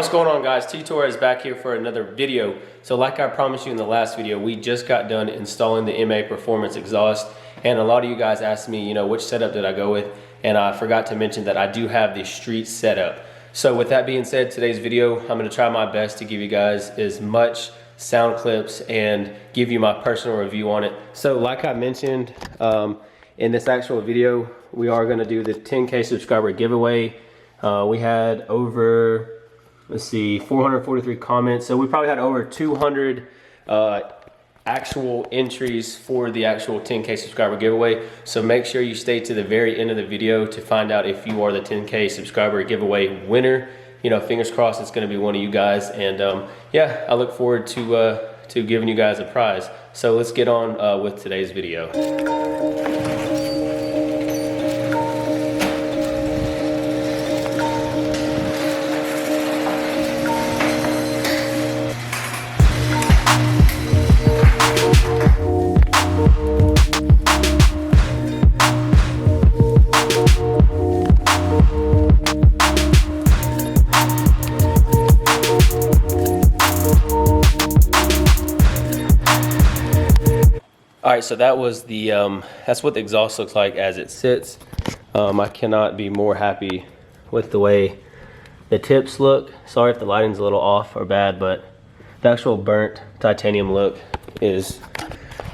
What's going on, guys? T-Torres back here for another video. So like I promised you in the last video, we just got done installing the Maperformance exhaust, and a lot of you guys asked me, you know, which setup did I go with, and I forgot to mention that I do have the street setup. So with that being said, today's video, I'm going to try my best to give you guys as much sound clips and give you my personal review on it. So like I mentioned in this actual video, we are going to do the 10K subscriber giveaway. We had over, let's see, 443 comments. So we probably had over 200 actual entries for the actual 10K subscriber giveaway. So make sure you stay to the very end of the video to find out if you are the 10K subscriber giveaway winner. You know, fingers crossed it's going to be one of you guys. And yeah, I look forward to giving you guys a prize. So let's get on with today's video. All right, so that was the that's what the exhaust looks like as it sits. I cannot be more happy with the way the tips look. Sorry if the lighting's a little off or bad, but the actual burnt titanium look is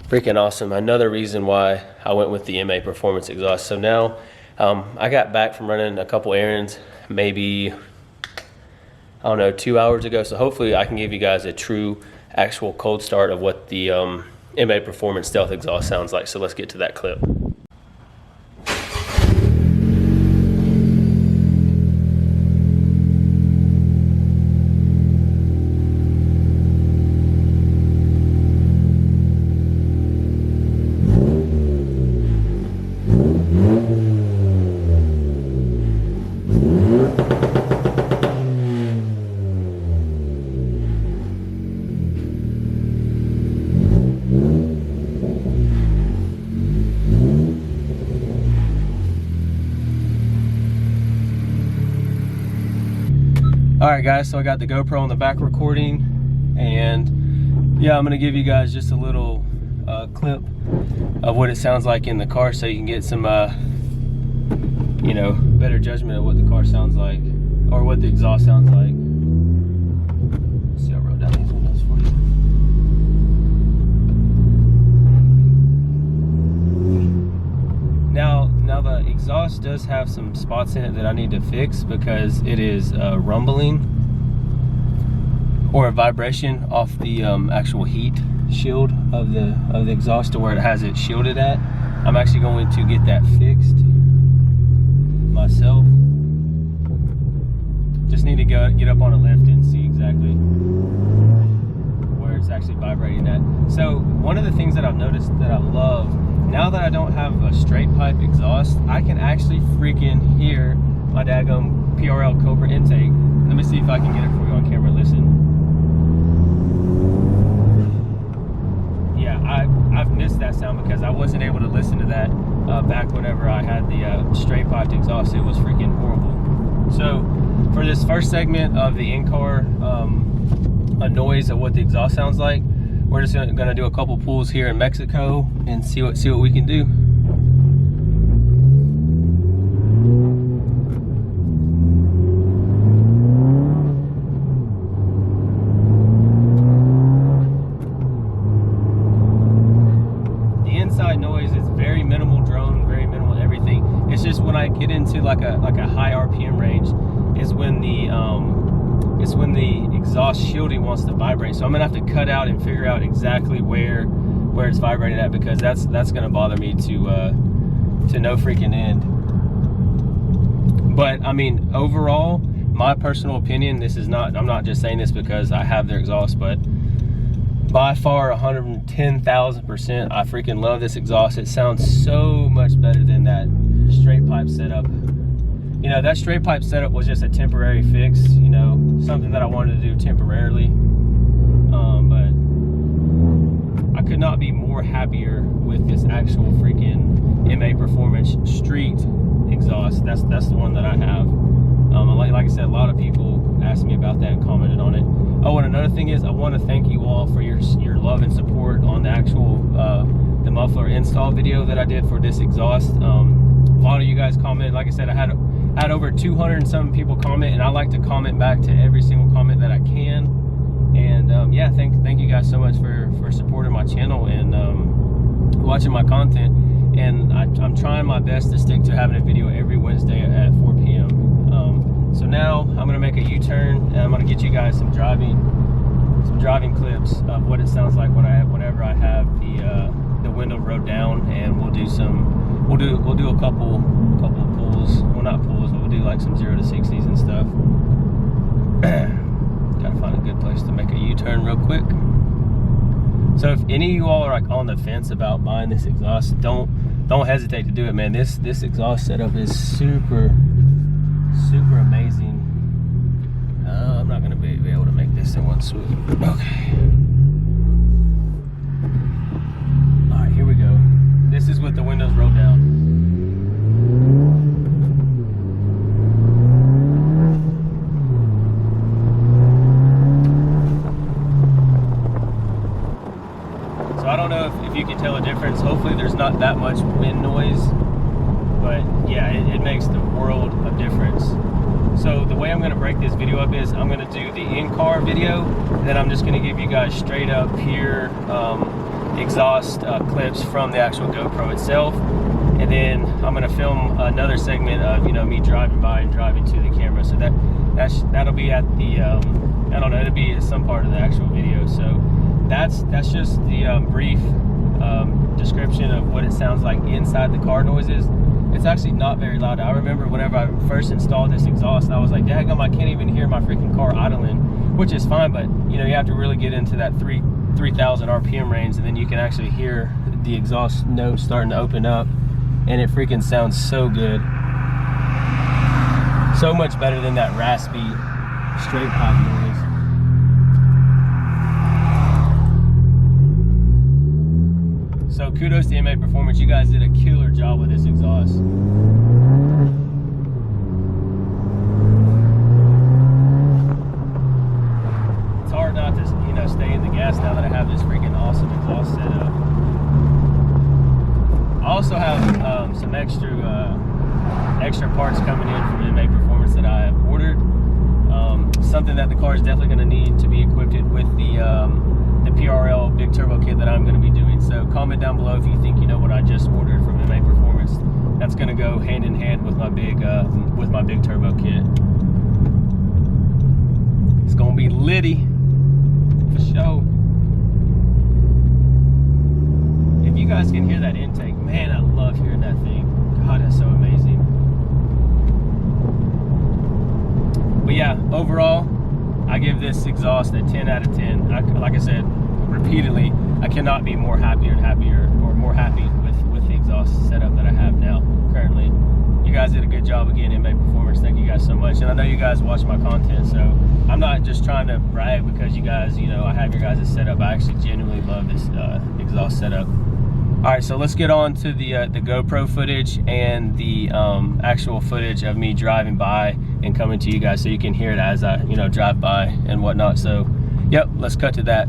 freaking awesome. Another reason why I went with the Maperformance exhaust. So now I got back from running a couple errands, maybe, I don't know, 2 hours ago. So hopefully I can give you guys a true actual cold start of what the Maperformance stealth exhaust sounds like. So let's get to that clip. Alright guys, so I got the GoPro on the back recording, and yeah, I'm going to give you guys just a little clip of what it sounds like in the car so you can get some, you know, better judgment of what the car sounds like, or what the exhaust sounds like. Let's see, I wrote down these windows for you. Now the exhaust does have some spots in it that I need to fix because it is rumbling or a vibration off the actual heat shield of the exhaust to where it has it shielded at. I'm actually going to get that fixed myself. Just need to get up on a lift and see exactly where it's actually vibrating at. So one of the things that I've noticed that I love, now that I don't have a straight pipe exhaust, I can actually freaking hear my daggum PRL Cobra intake. Let me see if I can get it for you on camera. Listen. Yeah, I've missed that sound because I wasn't able to listen to that back whenever I had the straight piped exhaust. It was freaking horrible. So for this first segment of the in-car a noise of what the exhaust sounds like, we're just gonna do a couple pulls here in Mexico and see what we can do. The inside noise is very minimal drone, very minimal everything. It's just when I get into like a high RPM range is when the exhaust shielding wants to vibrate. So I'm gonna have to cut out and figure out exactly where it's vibrating at, because that's gonna bother me to no freaking end. But I mean, overall, my personal opinion, this is not, I'm not just saying this because I have their exhaust, but by far 110,000%, I freaking love this exhaust. It sounds so much better than that straight pipe setup. You know, that straight pipe setup was just a temporary fix, you know, something that I wanted to do temporarily. But I could not be more happier with this actual freaking Maperformance street exhaust. That's the one that I have. Like I said, a lot of people asked me about that and commented on it. Oh, and another thing is I want to thank you all for your love and support on the actual the muffler install video that I did for this exhaust. A lot of you guys commented. Like I said, I had over 200 and some people comment, and I like to comment back to every single comment that I can. And yeah, thank you guys so much for supporting my channel and watching my content. And I'm trying my best to stick to having a video every Wednesday at 4 p.m. So now I'm gonna make a U-turn, and I'm gonna get you guys some driving clips of what it sounds like whenever I have the window rode down, and we'll do a couple pulls. Well, not pulls, but we'll do like some 0 to 60s and stuff. Gotta find a good place to make a U-turn real quick. So if any of you all are like on the fence about buying this exhaust, don't hesitate to do it, man. This exhaust setup is super amazing. I'm not gonna be able to make this in one swoop. Okay. All right, here we go. This is with the windows rolled down. So I don't know if you can tell a difference. Hopefully there's not that much wind noise, but yeah, it makes the world of difference. So the way I'm going to break this video up is I'm going to do the in-car video, then I'm just going to give you guys straight up pure exhaust clips from the actual GoPro itself, and then I'm going to film another segment of me driving by and driving to the camera. So that'll be at the I don't know, it'll be some part of the actual video. So that's just the brief description of what it sounds like inside the car noises. It's actually not very loud. I remember whenever I first installed this exhaust, I was like, daggum, I can't even hear my freaking car idling, which is fine, but you have to really get into that 3,000 RPM range, and then you can actually hear the exhaust notes starting to open up, and it freaking sounds so good. So much better than that raspy, straight pipe noise. So kudos to Maperformance. You guys did a killer job with this exhaust. It's hard not to stay in the gas now that I have this freaking awesome exhaust setup. I also have some extra parts coming in from Maperformance that I have ordered. Something that the car is definitely going to need to be equipped with the PRL big turbo kit that I'm going to be doing. So comment down below if you think you know what I just ordered from Maperformance. That's going to go hand in hand with my big turbo kit. It's going to be litty for sure. If you guys can hear that intake, man, I love hearing that thing. God, that's so amazing. But yeah, overall, I give this exhaust a 10 out of 10. Like I said repeatedly, I cannot be more happier or more happy with the exhaust setup that I have now currently. You guys did a good job again in Maperformance. Thank you guys so much. And I know you guys watch my content, so I'm not just trying to brag because you guys, I have your guys' setup. I actually genuinely love this exhaust setup. All right, so let's get on to the GoPro footage and the actual footage of me driving by and coming to you guys so you can hear it as I, drive by and whatnot. So, yep, let's cut to that.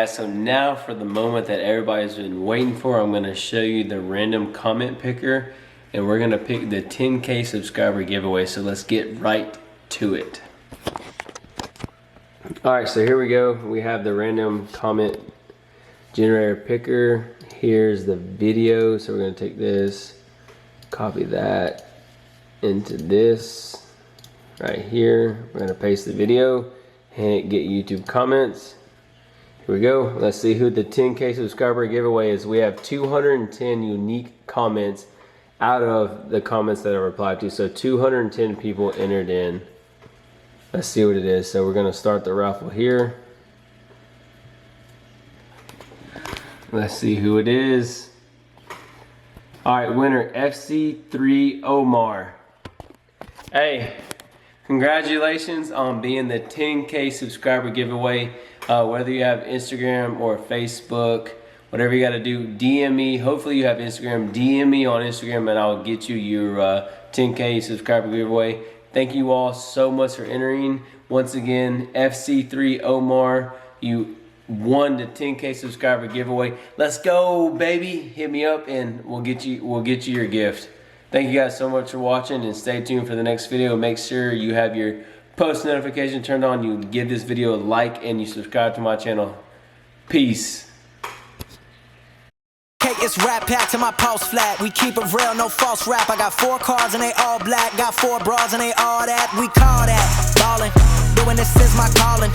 guys, so now for the moment that everybody's been waiting for, I'm gonna show you the random comment picker, and we're gonna pick the 10K subscriber giveaway. So let's get right to it. All right, so here we go. We have the random comment generator picker. Here's the video. So we're gonna take this, copy that into this right here. We're gonna paste the video and get YouTube comments. Here we go. Let's see who the 10K subscriber giveaway is. We have 210 unique comments out of the comments that I replied to. So 210 people entered in. Let's see what it is. So we're gonna start the raffle here. Let's see who it is. All right, winner FC3 Omar. Hey, congratulations on being the 10K subscriber giveaway. Whether you have Instagram or Facebook, whatever you gotta do, DM me. Hopefully you have Instagram. DM me on Instagram and I'll get you your 10K subscriber giveaway. Thank you all so much for entering. Once again, FC3 Omar, you won the 10K subscriber giveaway. Let's go, baby. Hit me up and we'll get you your gift. Thank you guys so much for watching, and stay tuned for the next video. Make sure you have your post notification turned on. You give this video a like and you subscribe to my channel. Peace. It's rap packed to my pulse flat. We keep it real, no false rap. I got 4 cars and they all black. Got 4 bras and they all that. We call that ballin'. Doing this is my calling.